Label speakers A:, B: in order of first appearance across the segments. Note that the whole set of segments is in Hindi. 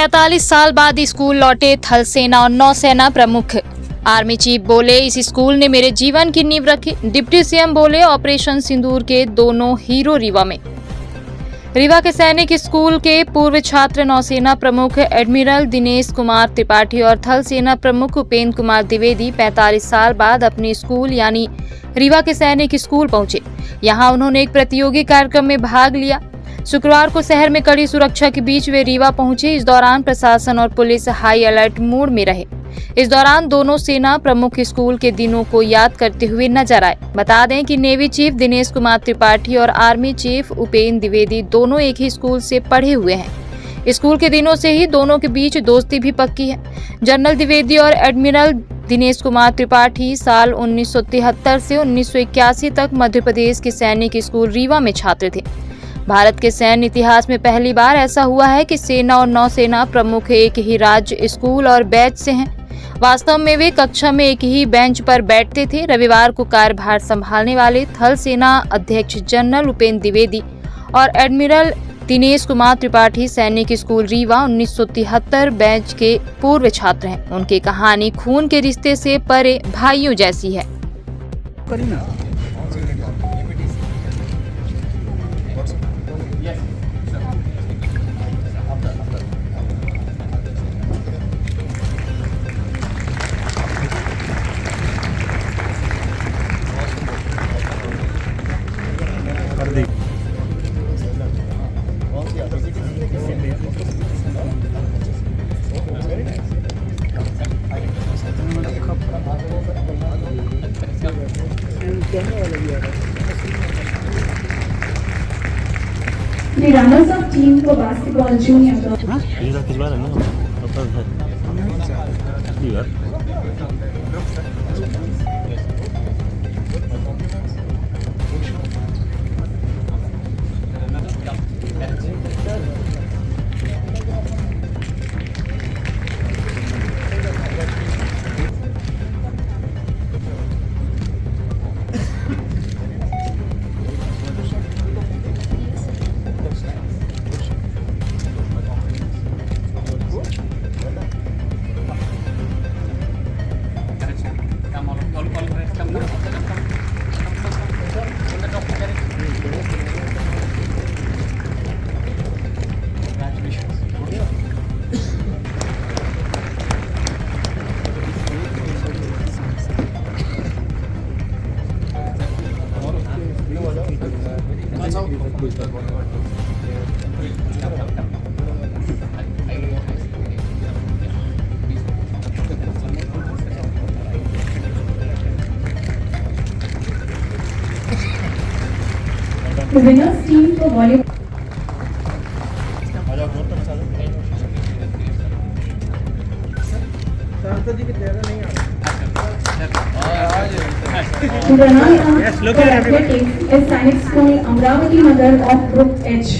A: 45 साल बाद स्कूल लौटे थल सेना और नौसेना प्रमुख। आर्मी चीफ बोले, इस स्कूल ने मेरे जीवन की नींव रखी। डिप्टी सीएम बोले, ऑपरेशन सिंदूर के दोनों हीरो रीवा में। रीवा के सैनिक स्कूल के पूर्व छात्र नौसेना प्रमुख एडमिरल दिनेश कुमार त्रिपाठी और थल सेना प्रमुख उपेंद्र कुमार द्विवेदी 45 साल बाद अपने स्कूल यानी रीवा के सैनिक स्कूल पहुंचे। यहां उन्होंने एक प्रतियोगी कार्यक्रम में भाग लिया। शुक्रवार को शहर में कड़ी सुरक्षा के बीच वे रीवा पहुंचे। इस दौरान प्रशासन और पुलिस हाई अलर्ट मोड में रहे। इस दौरान दोनों सेना प्रमुख स्कूल के दिनों को याद करते हुए नजर आए। बता दें कि नेवी चीफ दिनेश कुमार त्रिपाठी और आर्मी चीफ उपेंद्र द्विवेदी दोनों एक ही स्कूल से पढ़े हुए हैं। स्कूल के दिनों से ही दोनों के बीच दोस्ती भी पक्की है। जनरल द्विवेदी और एडमिरल दिनेश कुमार त्रिपाठी साल 1973 से 1981 तक मध्य प्रदेश के सैनिक स्कूल रीवा में छात्र थे। भारत के सैन्य इतिहास में पहली बार ऐसा हुआ है कि सेना और नौसेना प्रमुख एक ही राज्य, स्कूल और बैच से हैं। वास्तव में वे कक्षा में एक ही बेंच पर बैठते थे। रविवार को कार्यभार संभालने वाले थल सेना अध्यक्ष जनरल उपेंद्र द्विवेदी और एडमिरल दिनेश कुमार त्रिपाठी सैनिक स्कूल रीवा 1973 बैच के पूर्व छात्र हैं। उनकी कहानी खून के रिश्ते से परे भाइयों जैसी है।
B: The runners up team for basketball junior. The winners team for volleyball. The runner-up for athletics is Sainik School, Amravati Nagar of Group H.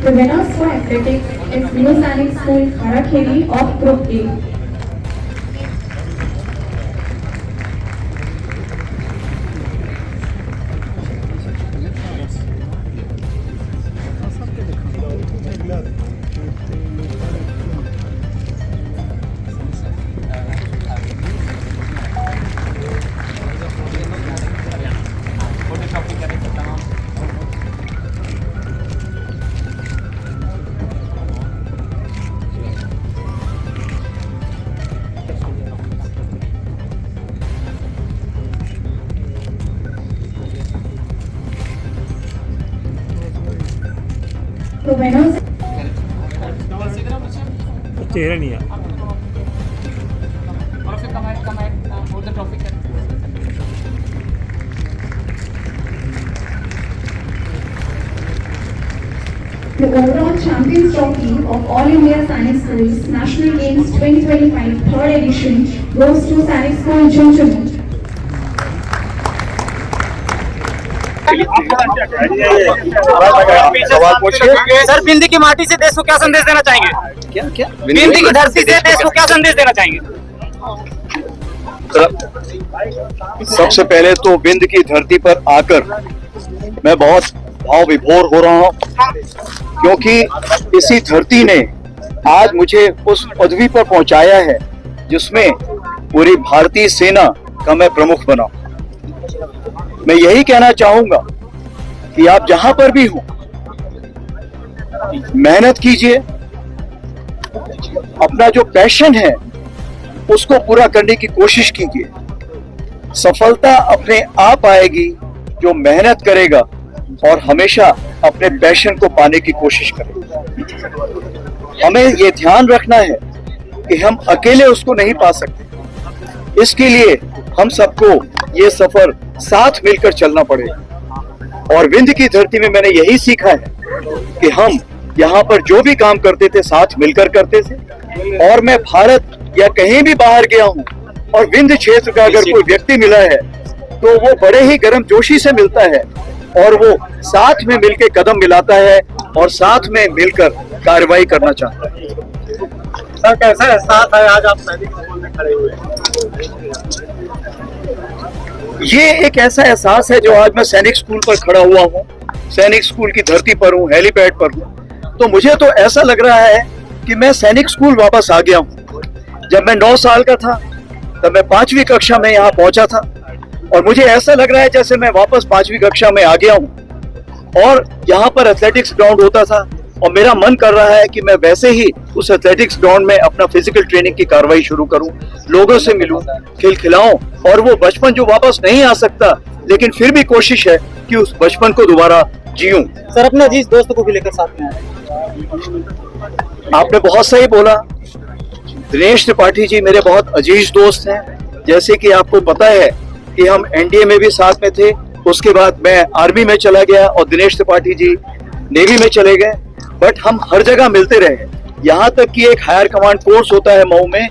B: The winners for athletics is New Sainik School, Kharakheri of Group A. The winners.
C: चेहरा नहीं है।
D: और फिर कमाएं hold the trophy कर।
B: The overall champions trophy of All India Sainik Schools National Games 2025 third edition goes to Sainik School Junjunu.
E: Sir, bindi की माटी से देश को क्या संदेश देना चाहेंगे? क्या बिंदी की धरती से देश को क्या संदेश देना चाहेंगे?
C: सबसे पहले तो विंध्य की धरती पर आकर मैं बहुत भाव विभोर हो रहा हूं, क्योंकि इसी धरती ने आज मुझे उस पदवी पर पहुंचाया है जिसमें पूरी भारतीय सेना का मैं प्रमुख बना। मैं यही कहना चाहूंगा कि आप जहां पर भी हो, मेहनत कीजिए, अपना जो पैशन है उसको पूरा करने की कोशिश कीजिए। सफलता अपने आप आएगी जो मेहनत करेगा और हमेशा अपने पैशन को पाने की कोशिश करेगा। हमें ये ध्यान रखना है कि हम अकेले उसको नहीं पा सकते, इसके लिए हम सबको ये सफर साथ मिलकर चलना पड़ेगा। और विंध्य की धरती में मैंने यही सीखा है कि हम यहाँ पर जो भी काम करते थे साथ मिलकर करते थे। और मैं भारत या कहीं भी बाहर गया हूँ और विंध्य क्षेत्र का अगर कोई व्यक्ति मिला है तो वो बड़े ही गर्मजोशी से मिलता है और वो साथ में मिलकर कदम मिलाता है और साथ में मिलकर कार्रवाई करना चाहता है।
E: सर कैसा एहसास है आज आप सैनिक स्कूल में खड़े हुए हैं?
C: ये एक ऐसा एहसास है जो आज मैं सैनिक स्कूल पर खड़ा हुआ हूँ, सैनिक स्कूल की धरती पर हूँ, हेलीपैड पर हूँ, तो मुझे तो ऐसा लग रहा है कि मैं सैनिक स्कूल वापस आ गया हूँ। जब मैं 9 साल का था तब मैं 5वीं कक्षा में यहाँ पहुंचा था और मुझे ऐसा लग रहा है जैसे मैं वापस 5वीं कक्षा में आ गया हूँ। और यहाँ पर एथलेटिक्स ग्राउंड होता था और मेरा मन कर रहा है कि मैं वैसे ही उस एथलेटिक्स ग्राउंड में अपना फिजिकल ट्रेनिंग की कार्रवाई शुरू करूं, लोगों से मिलूं, खिलखिलाऊं और वो बचपन जो वापस नहीं आ सकता लेकिन फिर भी कोशिश है कि उस बचपन को दोबारा जीऊं।
E: सर अपने अजीज दोस्तों को भी लेकर साथ में आए।
C: आपने बहुत सही बोला। दिनेश त्रिपाठी जी मेरे बहुत अजीज दोस्त हैं। जैसे कि आपको पता है कि हम एनडीए में भी साथ में थे, उसके बाद मैं आर्मी में चला गया और दिनेश त्रिपाठी जी नेवी में चले गए, बट हम हर जगह मिलते रहे। यहाँ तक कि एक हायर कमांड कोर्स होता है मऊ में,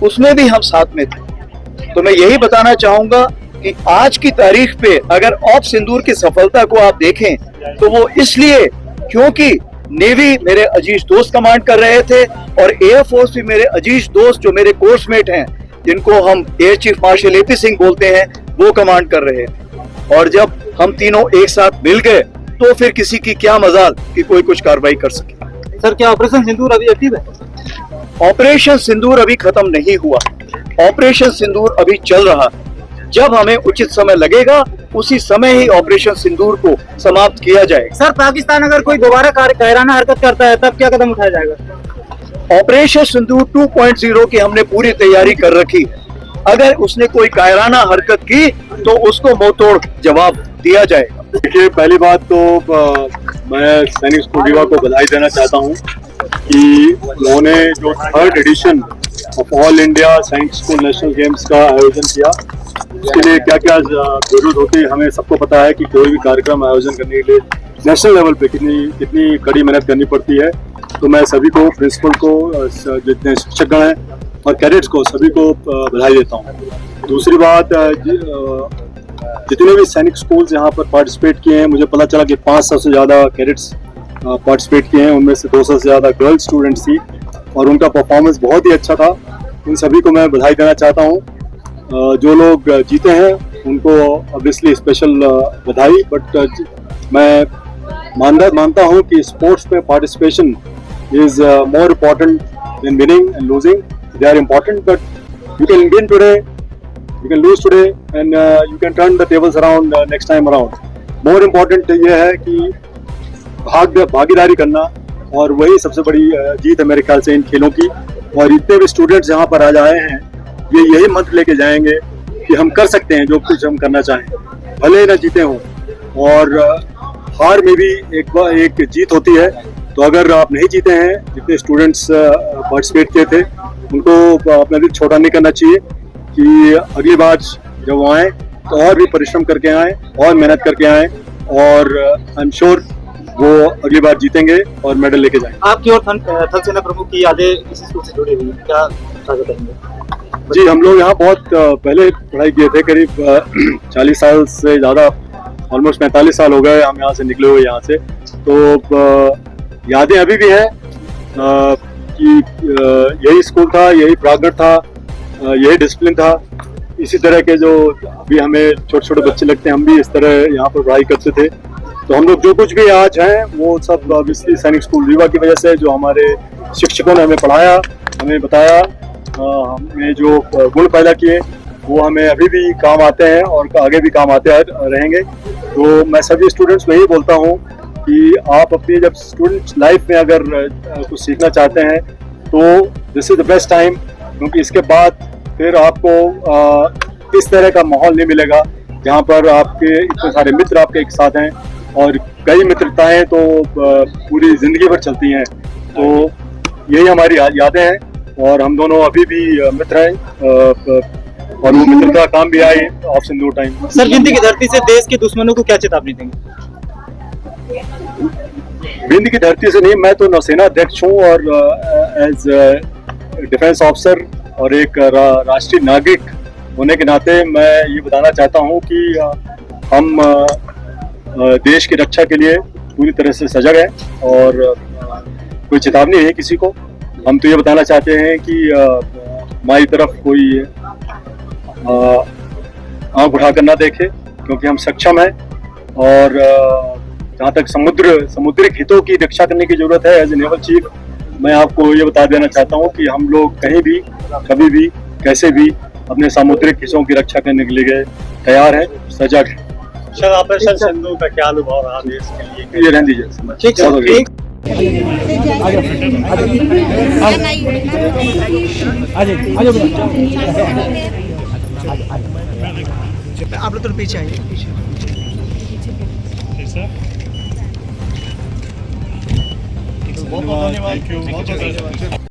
C: उसमें भी हम साथ में थे। तो मैं यही बताना चाहूंगा कि आज की तारीख पे अगर ऑप सिंदूर की सफलता को आप देखें तो वो इसलिए क्योंकि नेवी मेरे अजीज दोस्त कमांड कर रहे थे और एयरफोर्स भी मेरे अजीज दोस्त जो मेरे कोर्समेट हैं, जिनको हम air chief marshal AP Singh बोलते हैं, वो कमांड कर रहे हैं। और जब हम तीनों एक साथ मिल गए तो फिर किसी की क्या मजाल कि कोई कुछ कार्रवाई कर सके।
E: सर क्या ऑपरेशन सिंदूर अभी एक्टिव है?
C: ऑपरेशन सिंदूर अभी खत्म नहीं हुआ, ऑपरेशन सिंदूर अभी चल रहा है। जब हमें उचित समय लगेगा उसी समय ही ऑपरेशन सिंदूर को समाप्त किया जाएगा।
E: सर पाकिस्तान अगर कोई दोबारा कायराना हरकत करता है तब क्या कदम उठाया जाएगा?
C: ऑपरेशन सिंदूर 2.0 की हमने पूरी तैयारी कर रखी। अगर उसने कोई कायराना हरकत की तो उसको मुंहतोड़ जवाब दिया जाएगा।
F: देखिए पहली बात तो मैं सैनिक स्कूल रीवा को बधाई देना चाहता हूँ कि उन्होंने जो 3rd edition of all India Sainik school national games का आयोजन किया। उसके लिए क्या क्या जरूरत होती है हमें सबको पता है कि कोई भी कार्यक्रम आयोजन करने के लिए नेशनल लेवल पे कितनी कड़ी मेहनत करनी पड़ती है। तो मैं सभी को, प्रिंसिपल को, जितने शिक्षकगण हैं और कैडेट्स को, सभी को बधाई देता हूँ। दूसरी बात, जितने भी सैनिक स्कूल्स यहाँ पर पार्टिसिपेट किए हैं, मुझे पता चला कि 500 से ज़्यादा कैडेट्स पार्टिसिपेट किए हैं, उनमें से 200 से ज़्यादा गर्ल स्टूडेंट्स थी और उनका परफॉर्मेंस बहुत ही अच्छा था। इन सभी को मैं बधाई देना चाहता हूँ। जो लोग जीते हैं उनको ऑब्वियसली स्पेशल बधाई, बट मैं मानता हूँ कि स्पोर्ट्स में participation is more important than winning and losing. They are important, but you can win today, you can lose today and you can turn the tables around next time around. More important ये है कि भागीदारी करना, और वही सबसे बड़ी जीत है मेरे ख्याल से इन खेलों की। और इतने भी स्टूडेंट्स यहाँ पर आज आए हैं, ये यही मंत्र लेके जाएंगे कि हम कर सकते हैं जो कुछ हम करना चाहें, भले ही ना जीते हों। और हार में भी एक जीत होती है। तो अगर आप नहीं जीते हैं, जितने स्टूडेंट्स पार्टिसिपेट किए थे, उनको अपना दिल छोटा नहीं करना चाहिए कि अगली बार जब वो आए तो और भी परिश्रम करके आए और मेहनत करके आए, और आई एम श्योर वो अगली बार जीतेंगे और मेडल लेके जाएंगे।
E: आपकी और थल सेना प्रमुख की यादें इस स्कूल से जुड़ी हुई हैं, क्या साझा करेंगे?
F: जी, हम लोग यहाँ बहुत पहले पढ़ाई किए थे, करीब 40 साल से ज़्यादा, ऑलमोस्ट 45 साल हो गए हम यहाँ से निकले हुए यहाँ से। तो यादें अभी भी है कि यही स्कूल था, यही प्रांगण था, यही डिसिप्लिन था। इसी तरह के जो अभी हमें छोटे छोटे बच्चे लगते हैं, हम भी इस तरह यहाँ पर पढ़ाई करते थे। तो हम लोग जो कुछ भी आज हैं वो सब ऑब्वियसली सैनिक स्कूल रीवा की वजह से, जो हमारे शिक्षकों ने हमें पढ़ाया, हमें बताया, हमें जो गुण पैदा किए वो हमें अभी भी काम आते हैं और आगे भी काम आते रहेंगे। तो मैं सभी स्टूडेंट्स में यही बोलता हूँ कि आप अपनी जब स्टूडेंट लाइफ में अगर कुछ सीखना चाहते हैं तो this is the best time, क्योंकि इसके बाद फिर आपको इस तरह का माहौल नहीं मिलेगा जहाँ पर आपके इतने सारे मित्र आपके एक साथ हैं, और कई मित्रताएं तो पूरी ज़िंदगी भर चलती हैं। तो यही हमारी यादें हैं और हम दोनों अभी भी मित्र हैं और वो मित्रता काम भी आई ऑफ सिंदूर टाइम।
E: सर, गिनती की धरती से देश के दुश्मनों को क्या चेतावनी देंगे?
F: बिंद की धरती से नहीं, मैं तो नौसेना अध्यक्ष हूँ और एज डिफेंस ऑफिसर और एक राष्ट्रीय नागरिक होने के नाते मैं ये बताना चाहता हूँ कि हम देश की रक्षा के लिए पूरी तरह से सजग हैं और कोई चेतावनी नहीं है किसी को। हम तो ये बताना चाहते हैं कि हमारी तरफ कोई आंख उठाकर ना देखे, क्योंकि हम सक्षम हैं और जहाँ तक समुद्रिक हितों की रक्षा करने की जरूरत है, एज ए नेवल चीफ मैं आपको ये बता देना चाहता हूँ कि हम लोग कहीं भी कभी भी कैसे भी अपने सामुद्रिक हितों की रक्षा करने के लिए तैयार हैं, सजग हैं।
E: सर, ऑपरेशन सिंदूर का क्या अनुभव रहा देश के लिए?
F: ये रहने दीजिए।
E: ठीक है, ठीक।
G: आप लोग तो पीछे आइए, पीछे।
H: बहुत धन्यवाद।